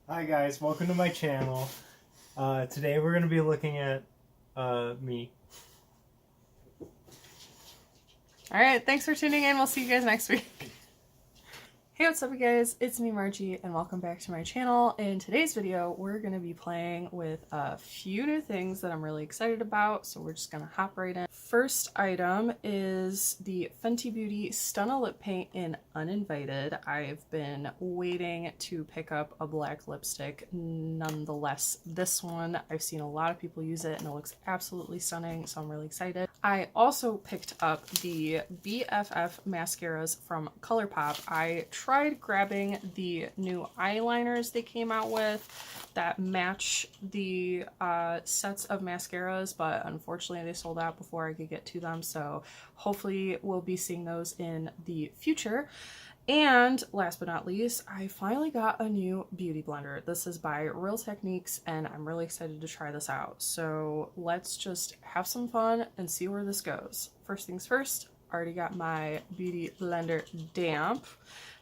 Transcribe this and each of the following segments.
Hi guys, welcome to my channel. Today we're going to be looking at me. Alright, thanks for tuning in. We'll see you guys next week. Hey, what's up you guys? It's me, Margie, and welcome back to my channel. In today's video, we're going to be playing with a few new things that I'm really excited about, so we're just going to hop right in. First item is the Fenty Beauty Stunna Lip Paint in Uninvited. I've been waiting to pick up a black lipstick. Nonetheless, this one, I've seen a lot of people use it and it looks absolutely stunning, so I'm really excited. I also picked up the BFF mascaras from ColourPop. I tried grabbing the new eyeliners they came out with that match the sets of mascaras, but unfortunately they sold out before I could get to them, so hopefully we'll be seeing those in the future. And last but not least, I finally got a new beauty blender. This is by Real Techniques and I'm really excited to try this out. So let's just have some fun and see where this goes. First things first, I already got my beauty blender damp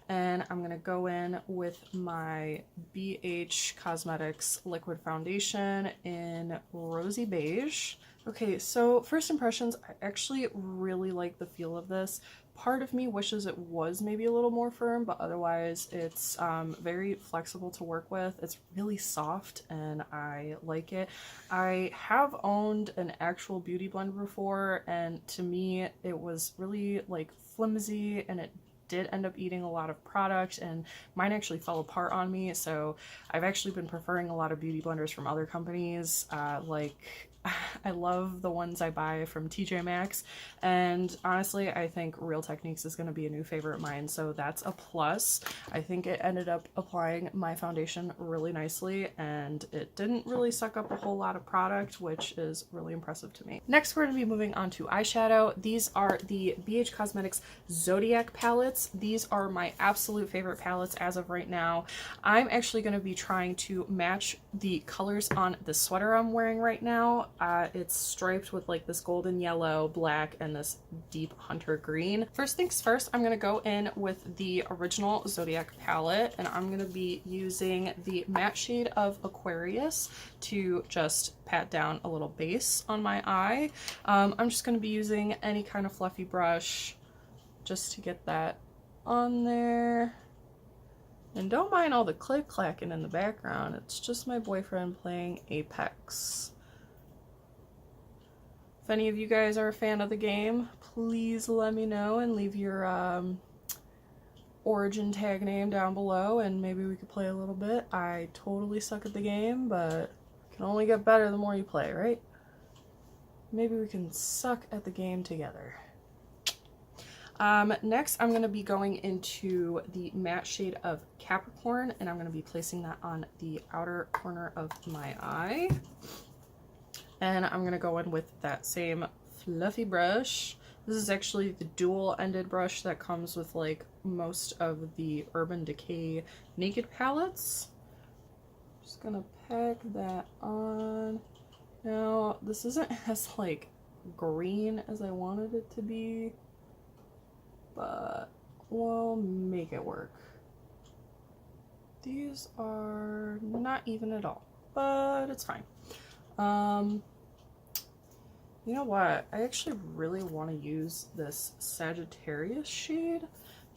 and I'm gonna go in with my BH Cosmetics liquid foundation in Rosy Beige. Okay, so first impressions, I actually really like the feel of this. Part of me wishes it was maybe a little more firm, but otherwise it's very flexible to work with. It's really soft and I like it. I have owned an actual beauty blender before and to me it was really like flimsy and it did end up eating a lot of product and mine actually fell apart on me, so I've actually been preferring a lot of beauty blenders from other companies. I love the ones I buy from TJ Maxx, and honestly I think Real Techniques is going to be a new favorite of mine, so that's a plus. I think it ended up applying my foundation really nicely and it didn't really suck up a whole lot of product, which is really impressive to me. Next we're going to be moving on to eyeshadow. These are the BH Cosmetics Zodiac palettes. These are my absolute favorite palettes as of right now. I'm actually going to be trying to match the colors on the sweater I'm wearing right now. It's striped with like this golden yellow, black, and this deep hunter green. First things first, I'm going to go in with the original Zodiac palette and I'm going to be using the matte shade of Aquarius to just pat down a little base on my eye. I'm just going to be using any kind of fluffy brush just to get that on there. And don't mind all the click clacking in the background, it's just my boyfriend playing Apex. If any of you guys are a fan of the game, please let me know and leave your origin tag name down below and maybe we could play a little bit. I totally suck at the game, but can only get better the more you play, right? Maybe we can suck at the game together. Next I'm going to be going into the matte shade of Capricorn and I'm going to be placing that on the outer corner of my eye. And I'm going to go in with that same fluffy brush. This is actually the dual-ended brush that comes with like most of the Urban Decay Naked palettes. Just going to pack that on. Now, this isn't as like green as I wanted it to be, but we'll make it work. These are not even at all, but it's fine. You know what? I actually really want to use this Sagittarius shade,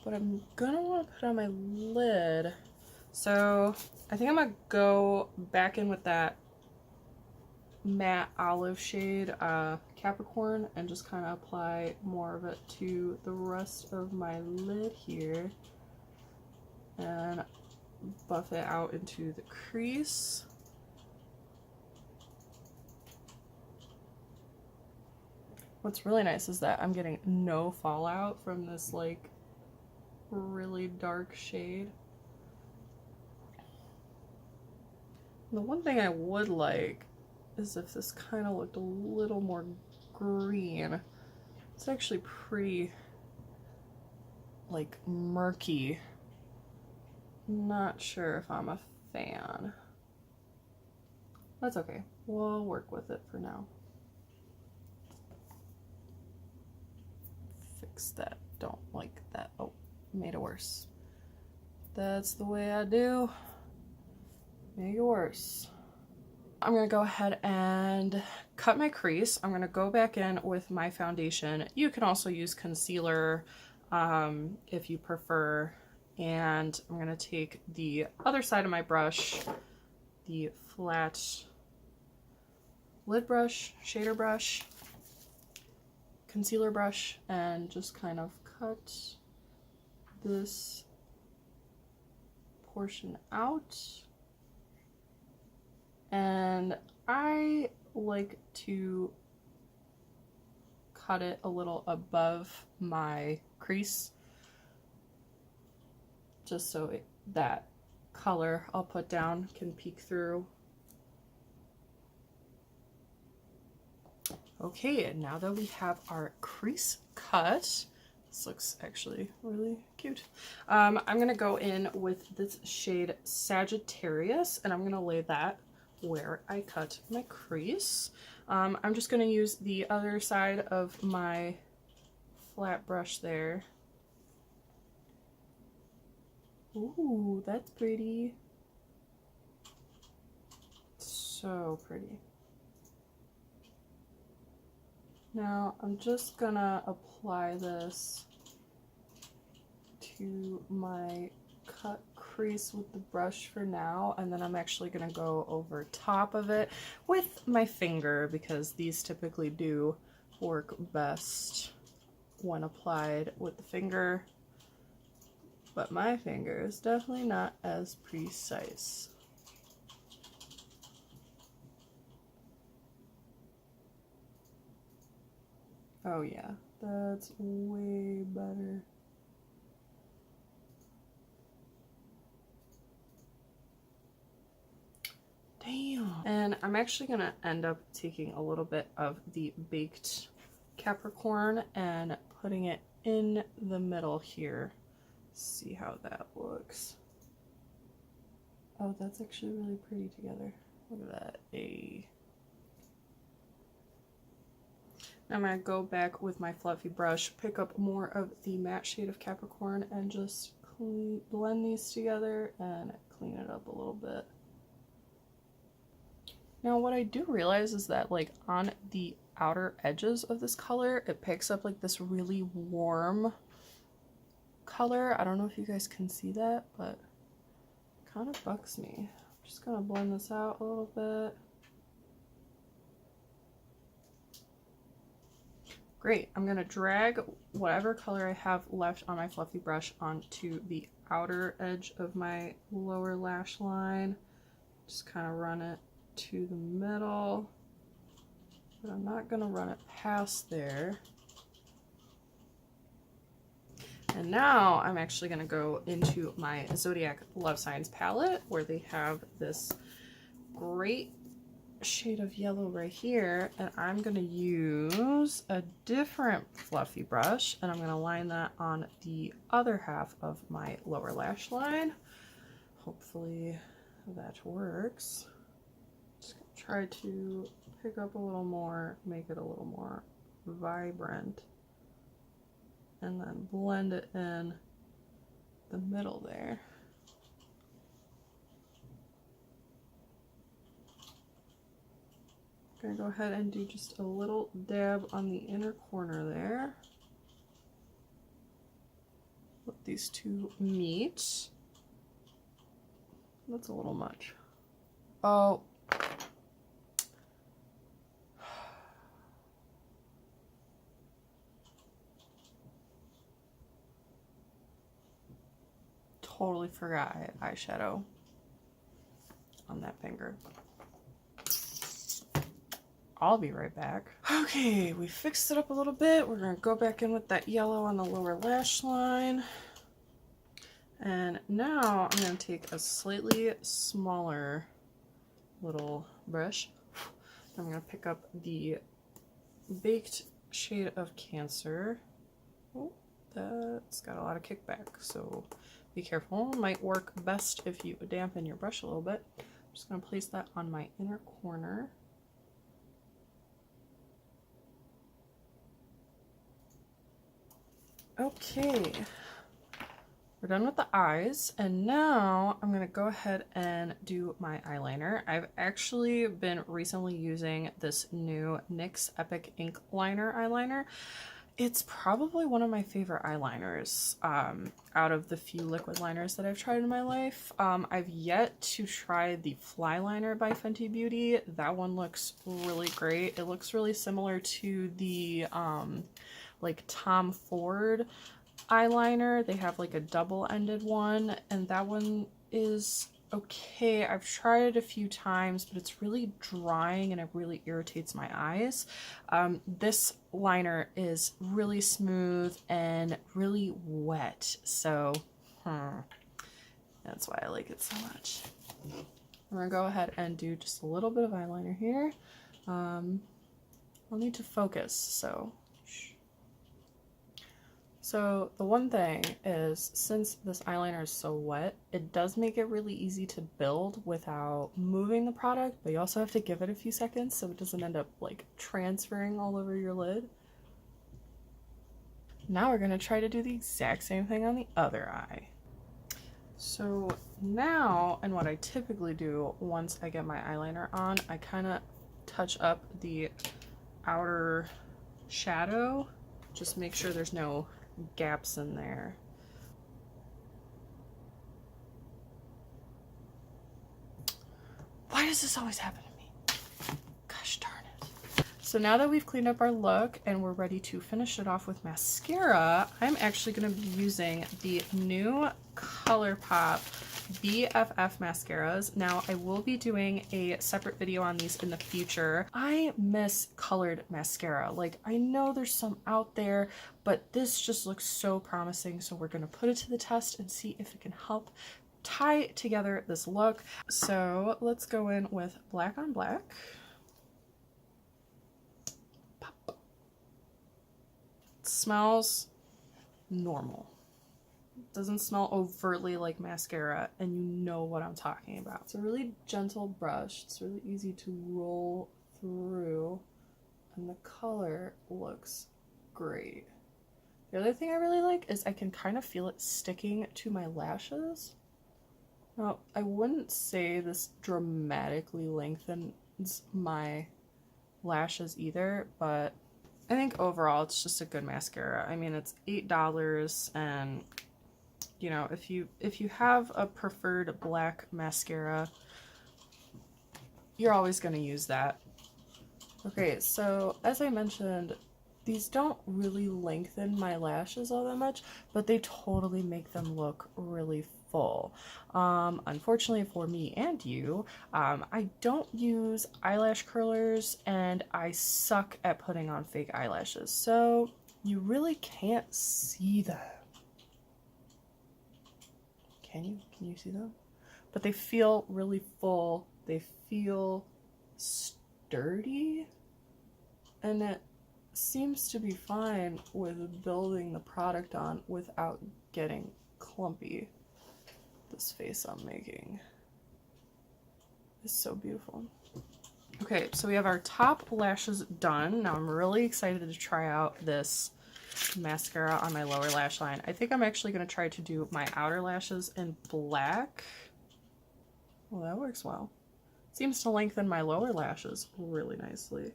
but I'm gonna want to put on my lid. So I think I'm gonna go back in with that matte olive shade Capricorn and just kind of apply more of it to the rest of my lid here and buff it out into the crease. What's really nice is that I'm getting no fallout from this like really dark shade. The one thing I would like is if this kind of looked a little more green. It's actually pretty like murky. Not sure if I'm a fan. That's okay. We'll work with it for now. Fix that. Don't like that. Oh, made it worse. That's the way I do. make it worse. I'm going to go ahead and cut my crease. I'm going to go back in with my foundation. You can also use concealer if you prefer. And I'm going to take the other side of my brush, the flat lid brush, shader brush, concealer brush, and just kind of cut this portion out. And I like to cut it a little above my crease, just so that color I'll put down can peek through. Okay, and now that we have our crease cut, this looks actually really cute. I'm gonna go in with this shade Sagittarius, and I'm gonna lay that where I cut my crease. I'm just gonna use the other side of my flat brush there. Ooh, that's pretty. So pretty. Now I'm just gonna apply this to my cut crease with the brush for now, and then I'm actually gonna go over top of it with my finger, because these typically do work best when applied with the finger, but my finger is definitely not as precise. Oh yeah, that's way better. Damn. And I'm actually gonna end up taking a little bit of the baked Capricorn and putting it in the middle here. See how that looks. Oh, that's actually really pretty together. Look at that. I'm going to go back with my fluffy brush, pick up more of the matte shade of Capricorn, and just blend these together and clean it up a little bit. Now what I do realize is that like on the outer edges of this color, it picks up like this really warm color. I don't know if you guys can see that, but it kind of bugs me. I'm just going to blend this out a little bit. Great, I'm gonna drag whatever color I have left on my fluffy brush onto the outer edge of my lower lash line. Just kind of run it to the middle, but I'm not gonna run it past there. And now I'm actually gonna go into my Zodiac Love Signs palette, where they have this great shade of yellow right here, and I'm gonna use a different fluffy brush, and I'm gonna line that on the other half of my lower lash line. Hopefully that works. Just gonna try to pick up a little more, make it a little more vibrant, and then blend it in the middle there. I'm gonna go ahead and do just a little dab on the inner corner there. Let these two meet. That's a little much. Oh. Totally forgot I had eyeshadow on that finger. I'll be right back. Okay, we fixed it up a little bit. We're gonna go back in with that yellow on the lower lash line. And now I'm gonna take a slightly smaller little brush. I'm gonna pick up the baked shade of Cancer. Oh, that's got a lot of kickback, so be careful. Might work best if you dampen your brush a little bit. I'm just gonna place that on my inner corner. Okay, We're done with the eyes, and now I'm gonna go ahead and do my eyeliner. I've actually been recently using this new NYX Epic Ink Liner eyeliner. It's probably one of my favorite eyeliners out of the few liquid liners that I've tried in my life. I've yet to try the Fly Liner by Fenty Beauty. That one looks really great. It looks really similar to the like Tom Ford eyeliner. They have like a double-ended one, and that one is okay. I've tried it a few times, but it's really drying and it really irritates my eyes. This liner is really smooth and really wet, so that's why I like it so much. I'm gonna go ahead and do just a little bit of eyeliner here. I'll need to focus, so the one thing is, since this eyeliner is so wet, it does make it really easy to build without moving the product, but you also have to give it a few seconds so it doesn't end up like transferring all over your lid. Now we're gonna try to do the exact same thing on the other eye. So now, and what I typically do once I get my eyeliner on, I kind of touch up the outer shadow, just make sure there's no gaps in there. Why does this always happen to me? Gosh darn it. So now that we've cleaned up our look and we're ready to finish it off with mascara, I'm actually going to be using the new ColourPop BFF mascaras. Now, I will be doing a separate video on these in the future. I miss colored mascara. Like, I know there's some out there, but this just looks so promising, so we're gonna put it to the test and see if it can help tie together this look. So let's go in with black on black. Pop. It smells normal. Doesn't smell overtly like mascara, and you know what I'm talking about. It's a really gentle brush. It's really easy to roll through, and the color looks great. The other thing I really like is I can kind of feel it sticking to my lashes. Now, I wouldn't say this dramatically lengthens my lashes either, but I think overall it's just a good mascara. I mean, it's $8, and you know, if you have a preferred black mascara, you're always going to use that. Okay, so as I mentioned, these don't really lengthen my lashes all that much, but they totally make them look really full. Unfortunately for me and you, I don't use eyelash curlers, and I suck at putting on fake eyelashes, so you really can't see that. Can you see them? But they feel really full. They feel sturdy, and it seems to be fine with building the product on without getting clumpy. This face I'm making is so beautiful. Okay, so we have our top lashes done. Now I'm really excited to try out this mascara on my lower lash line. I think I'm actually going to try to do my outer lashes in black. Well, that works well. Seems to lengthen my lower lashes really nicely.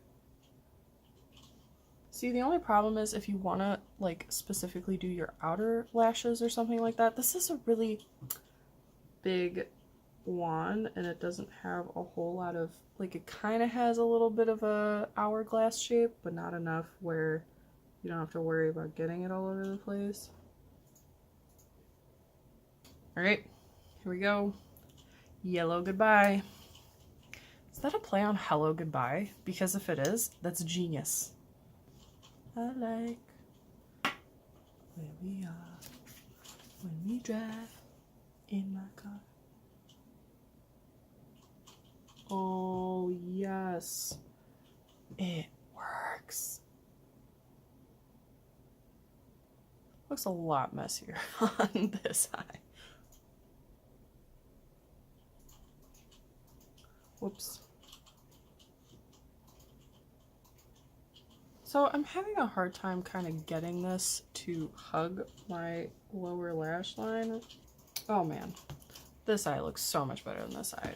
See, the only problem is if you want to like specifically do your outer lashes or something like that, this is a really big wand, and it doesn't have a whole lot of, like, it kind of has a little bit of a hourglass shape, but not enough where you don't have to worry about getting it all over the place. All right, here we go. Yellow goodbye. Is that a play on hello goodbye? Because if it is, that's genius. I like where we are when we drive in my car. Oh yes, it works. Looks a lot messier on this eye. Whoops. So I'm having a hard time kind of getting this to hug my lower lash line. Oh man, this eye looks so much better than this eye.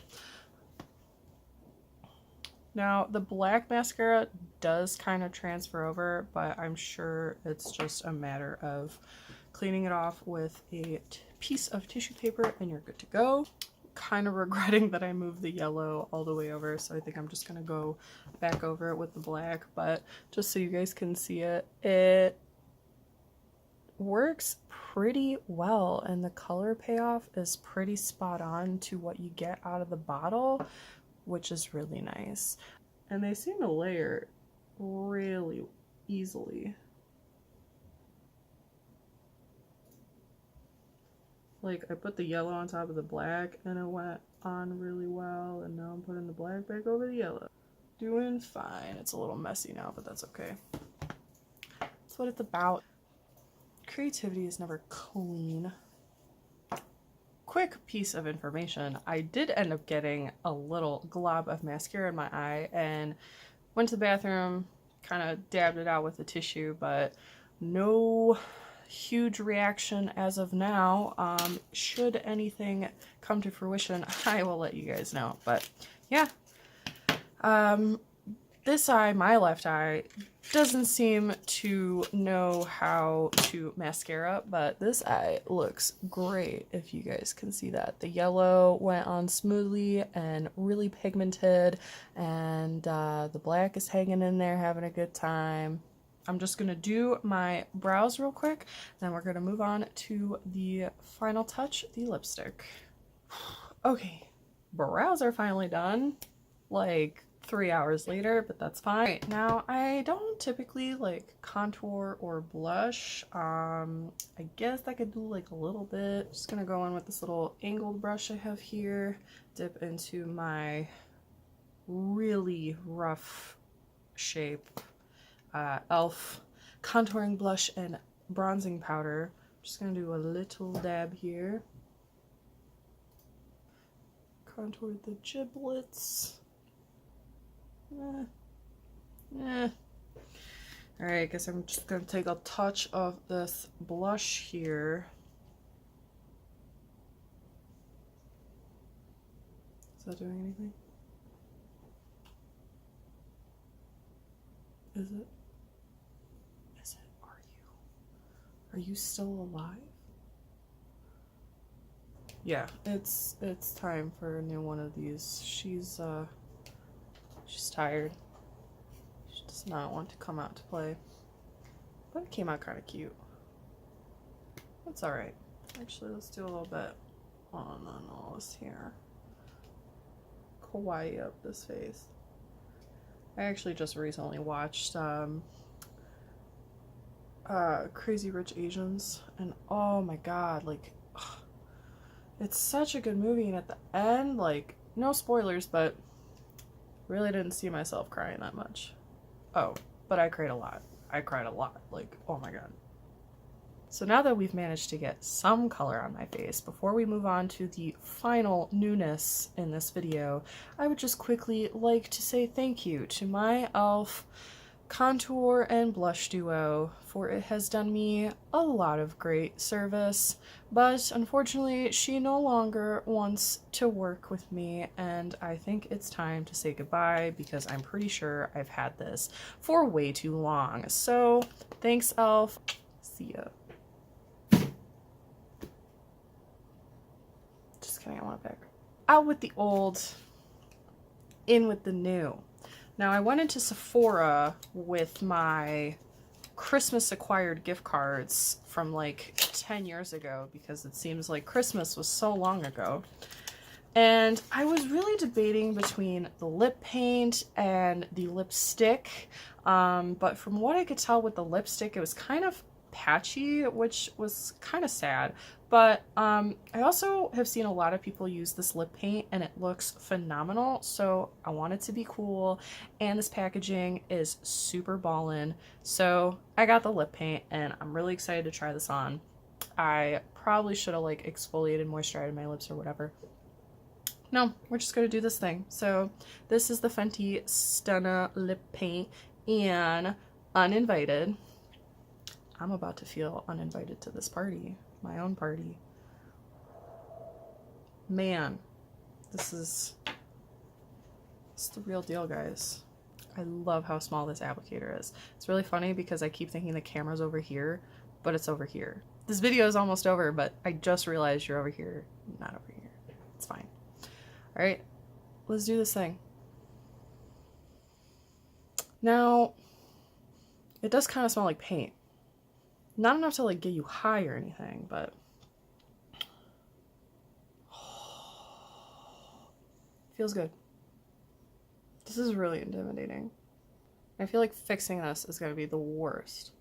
Now the black mascara does kind of transfer over, but I'm sure it's just a matter of cleaning it off with a piece of tissue paper and you're good to go. Kind of regretting that I moved the yellow all the way over, so I think I'm just gonna go back over it with the black, but just so you guys can see it, it works pretty well and the color payoff is pretty spot on to what you get out of the bottle, which is really nice. And they seem to layer really easily. Like, I put the yellow on top of the black and it went on really well, and now I'm putting the black back over the yellow. Doing fine. It's a little messy now, but that's okay. That's what it's about. Creativity is never clean. Quick piece of information. I did end up getting a little glob of mascara in my eye and went to the bathroom, kind of dabbed it out with a tissue, but no huge reaction as of now. Should anything come to fruition, I will let you guys know. But yeah, this eye, my left eye, doesn't seem to know how to mascara, but this eye looks great, if you guys can see that. The yellow went on smoothly and really pigmented, and the black is hanging in there having a good time. I'm just going to do my brows real quick, then we're going to move on to the final touch, the lipstick. Okay, brows are finally done, like 3 hours later, but that's fine. Right, now, I don't typically like contour or blush. I guess I could do like a little bit. Just going to go in with this little angled brush I have here, dip into my really rough shape e.l.f. contouring blush and bronzing powder. I'm just gonna do a little dab here. Contour the giblets. Alright, I guess I'm just gonna take a touch of this blush here. Is that doing anything? Is it? Are you still alive? Yeah, it's time for a new one of these. She's tired. She does not want to come out to play. But it came out kind of cute. That's alright. Actually, let's do a little bit on the nose here. Kawaii up this face. I actually just recently watched Crazy Rich Asians, and oh my god, like, ugh, it's such a good movie, and at the end, like, no spoilers, but really didn't see myself crying that much. Oh, but I cried a lot. Like, oh my god. So now that we've managed to get some color on my face, before we move on to the final newness in this video, I would just quickly like to say thank you to my e.l.f. contour and blush duo, for it has done me a lot of great service, but unfortunately she no longer wants to work with me, and I think it's time to say goodbye because I'm pretty sure I've had this for way too long. So thanks, e.l.f. See ya. Just kidding, I want it back. Out with the old, in with the new. Now, I went into Sephora with my Christmas acquired gift cards from like 10 years ago because it seems like Christmas was so long ago. And I was really debating between the lip paint and the lipstick. But from what I could tell with the lipstick, it was kind of patchy, which was kind of sad. But I also have seen a lot of people use this lip paint and it looks phenomenal, so I want it to be cool, and this packaging is super ballin', so I got the lip paint and I'm really excited to try this on. I probably should have like exfoliated, moisturized my lips or whatever. No, we're just gonna do this thing. So this is the Fenty Stunna lip paint, and Uninvited. I'm about to feel uninvited to this party, my own party. Man, this is the real deal, guys. I love how small this applicator is. It's really funny because I keep thinking the camera's over here, but it's over here. This video is almost over, but I just realized you're over here, not over here. It's fine. All right, let's do this thing. Now, it does kind of smell like paint. Not enough to like get you high or anything, but feels good. This is really intimidating. I feel like fixing this is going to be the worst.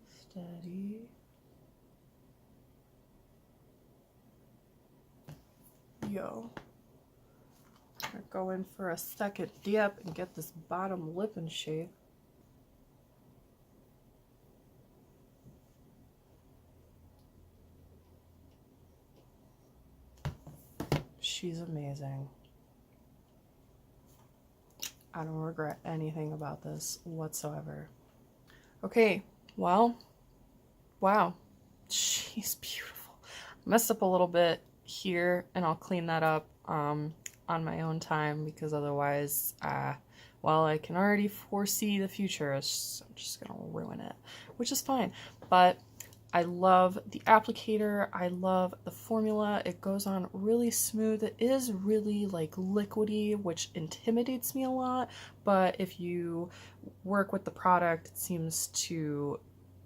Steady. Yo. I'm gonna go in for a second dip and get this bottom lip in shape. She's amazing. I don't regret anything about this whatsoever. Okay, well, wow, she's beautiful. Messed up a little bit here, and I'll clean that up on my own time, because otherwise, well, I can already foresee the future. I'm just gonna ruin it, which is fine. But I love the applicator. I love the formula. It goes on really smooth. It is really like liquidy, which intimidates me a lot. But if you work with the product, it seems to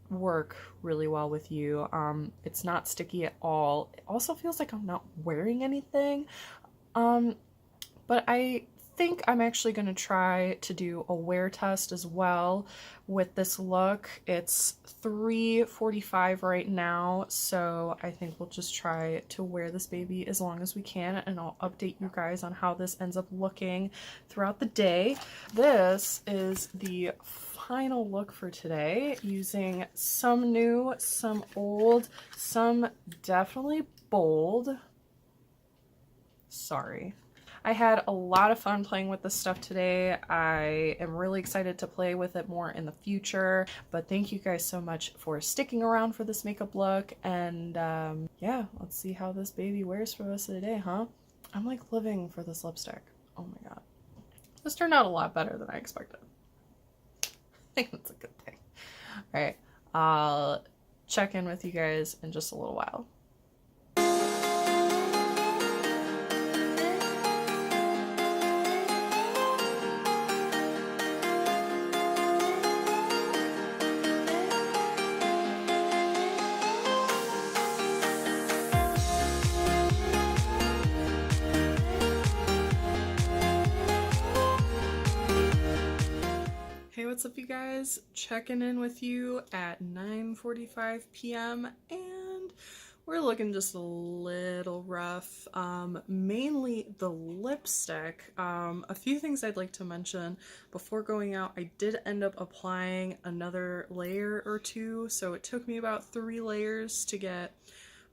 work really well with you. It's not sticky at all. It also feels like I'm not wearing anything. But I think I'm actually going to try to do a wear test as well with this look. It's 3:45 right now, so I think we'll just try to wear this baby as long as we can, and I'll update you guys on how this ends up looking throughout the day. This is the final look for today, using some new, some old, some definitely bold. Sorry. I had a lot of fun playing with this stuff today. I am really excited to play with it more in the future, but thank you guys so much for sticking around for this makeup look, and yeah, let's see how this baby wears for the rest of the day, huh? I'm like living for this lipstick. Oh my god. This turned out a lot better than I expected. I think that's a good thing. All right, I'll check in with you guys in just a little while. What's up, you guys? Checking in with you at 9:45 p.m. and we're looking just a little rough. Mainly the lipstick. A few things I'd like to mention before going out. I did end up applying another layer or two, so it took me about 3 layers to get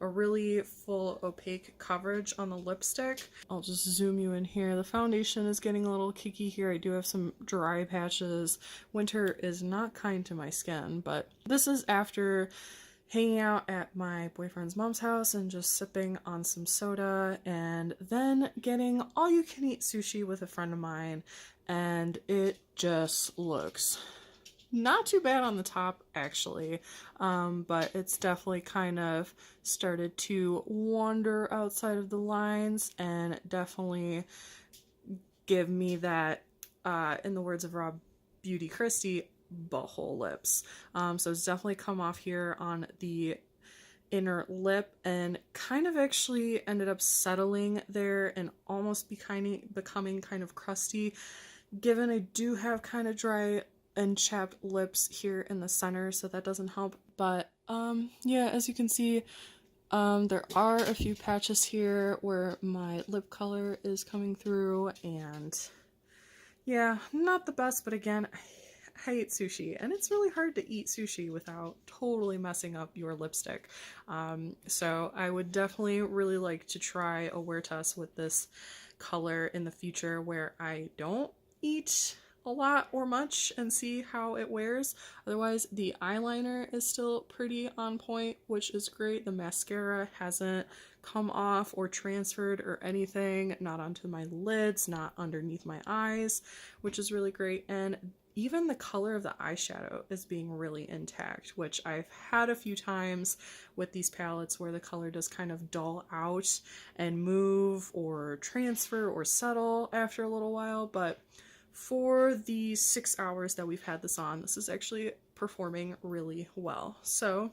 a really full opaque coverage on the lipstick. I'll just zoom you in here. The foundation is getting a little kicky here. I do have some dry patches. Winter is not kind to my skin, but this is after hanging out at my boyfriend's mom's house and just sipping on some soda, and then getting all-you-can-eat sushi with a friend of mine, and it just looks not too bad on the top, actually, but it's definitely kind of started to wander outside of the lines and definitely give me that, in the words of Rob Beauty Christie, butthole lips. So it's definitely come off here on the inner lip and kind of actually ended up settling there and almost becoming kind of crusty, given I do have kind of dry and chapped lips here in the center, so that doesn't help. But yeah, as you can see, there are a few patches here where my lip color is coming through, and yeah, not the best, but again, I hate sushi, and it's really hard to eat sushi without totally messing up your lipstick. So I would definitely really like to try a wear test with this color in the future where I don't eat a lot or much and see how it wears. Otherwise, the eyeliner is still pretty on point, which is great. The mascara hasn't come off or transferred or anything, not onto my lids, not underneath my eyes, which is really great. And even the color of the eyeshadow is being really intact, which I've had a few times with these palettes where the color does kind of dull out and move or transfer or settle after a little while. But for the 6 hours that we've had this on, this is actually performing really well. So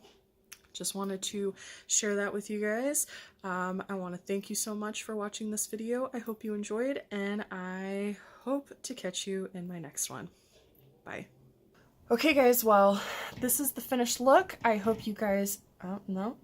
just wanted to share that with you guys. I want to thank you so much for watching this video. I hope you enjoyed, and I hope to catch you in my next one. Bye. Okay guys, well, this is the finished look. I hope you guys, oh no,